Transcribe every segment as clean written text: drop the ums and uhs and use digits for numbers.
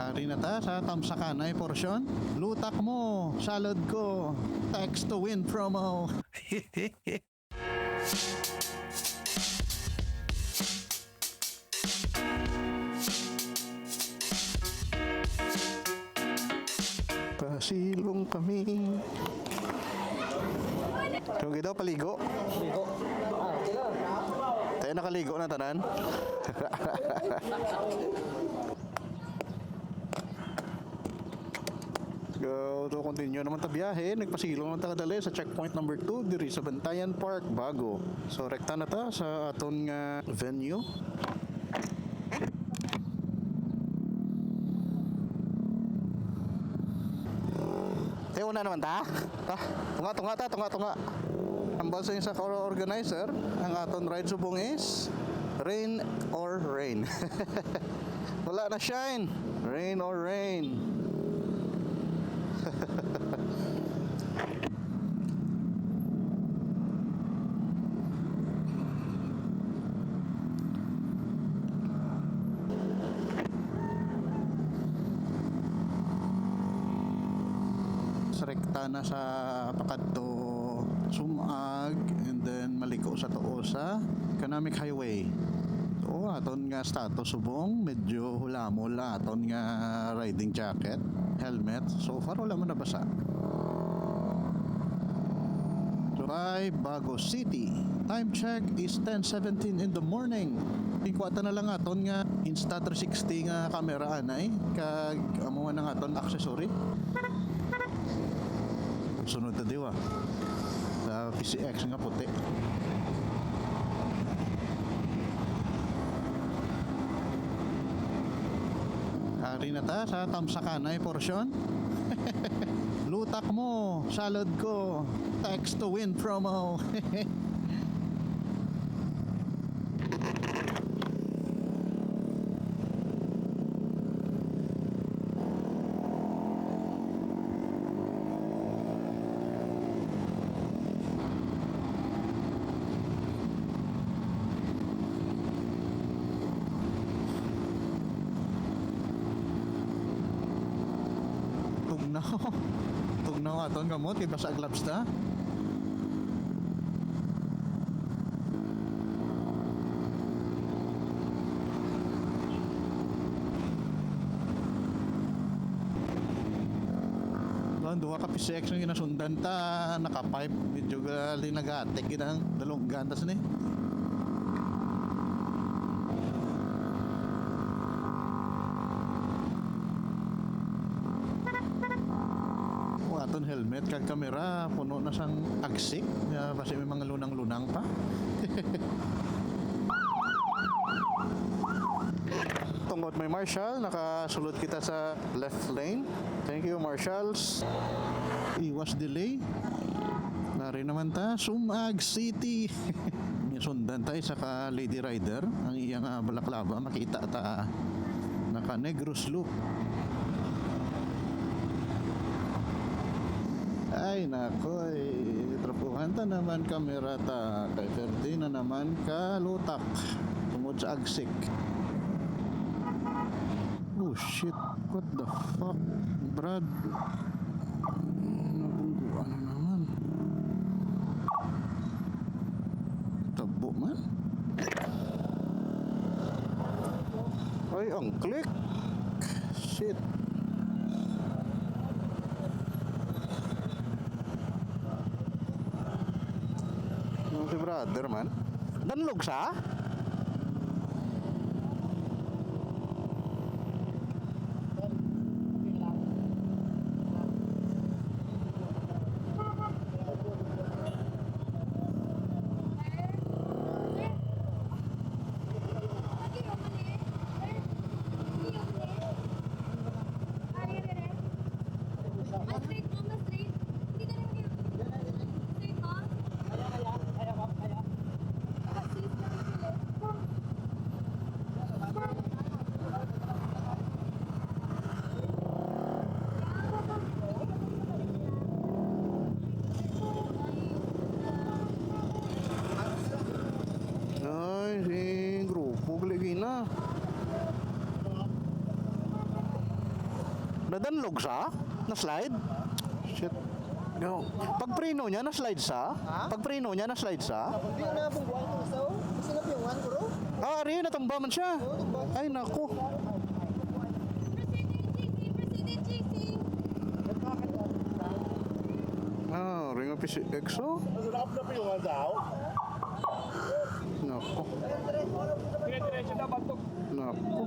Ari na ta sa tamsakanay porsyon. Lutak mo, salad ko. Text to win promo. Pasilong kami. So gito, paligo. Ligo. Okay lang. Tayo nakaligo na tanan. Go to continue naman ta biyahe. Nagpasilong naman ta kadali sa checkpoint number 2 diri sa Bantayan Park, Bago. So rekta na ta sa aton nga venue. Tayo na naman ta. Tunga. Ang basa sa organizer, ang aton ride subong is rain or rain. Wala na shine. Rain or rain. Rekta na sa pakadto Sumag and then maliko sa tuo sa Economic Highway. So aton nga status subong medyo hulamol aton nga riding jacket, helmet. So far wala man nabasa. Drive Bago City. Time check is 10:17 in the morning. Ikuwata na lang aton nga Insta360 nga camera anay kag amo na nga aton accessory. Sunod na diwa sa PCX nga puti. Ari na ta sa tamsakanay porsyon. Lutak mo, salad ko. Text to win promo. Tugnaw aton gamot iba sa gloves ta. Duha ka PCX nga ginasundan ta, naka-pipe medyo gali nagatik kinang dalong gantas ni. Aton helmet kag kamera puno na sang agsik basi may mga lunang-lunang pa. Tungod may marshal, nakasulod kita sa left lane. Thank you marshals. Iwas delay. Nari naman ta Sumag City. Sundan tayo sa ka Lady Rider ang iyang balaklava, makita ta naka Negros Loop. Ay nakoy, trapuhan ta naman kamera ta kay Ferdi na naman kalutak tungod sa agsik. Oh shit, what the fuck Brad, nabungguan na naman, tabo man. Ay ang click, shit. Si brother man danlog sa lagi na. Nadanlog sa? Na-slide? Shit. No. Pag preno niya, na-slide sa? Pag preno niya, na-slide sa? Hindi na pong buwan ko sa Sinap yung one ko ro? Ah, ari, natumba man siya. Ay, naku. President JC. Ah, ring of EXO? Naku. Naku.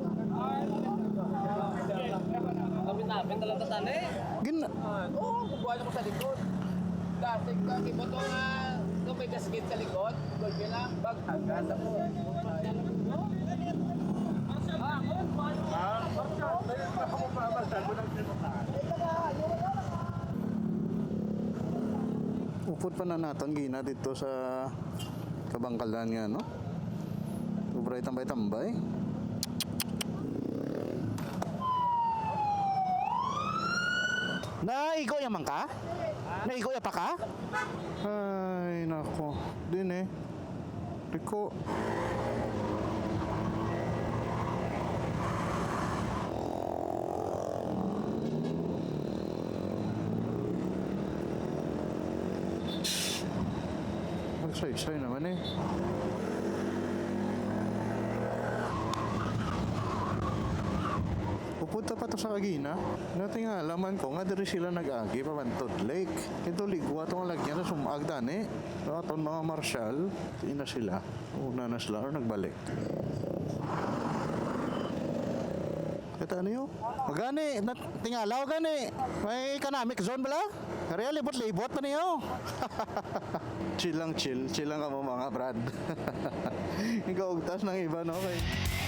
Kapit-napit talaga tali. Gina. Oo, bubuhan ako sa likod. Dati kakibot ko nga, kung may gasket sa likod, huwag yun lang, bagtagas ako. Upod pa na natin gina dito sa kabangkalan nga, no? Ubray tambay-tambay. Naigo yaman ka? Naigo ya pa ka? Ay, nako. Din eh. Riko. Magsay-say naman eh. Pupunta pa to sa Kagina. Nating nga, alaman ko nga diri sila nag-agi pa Bantod Lake. Ito ligwa itong lagyan na sumag dani. So aton mga marshal, ina sila. Una na sila or nagbalik. Kata ano yun? Magani, tingalaw gani. May economic zone bala? Kaya libot-libot pa niyo. Chill lang chill. Chill lang ka mo mga brad. Ikaw ugtas ng iba, no? Okay.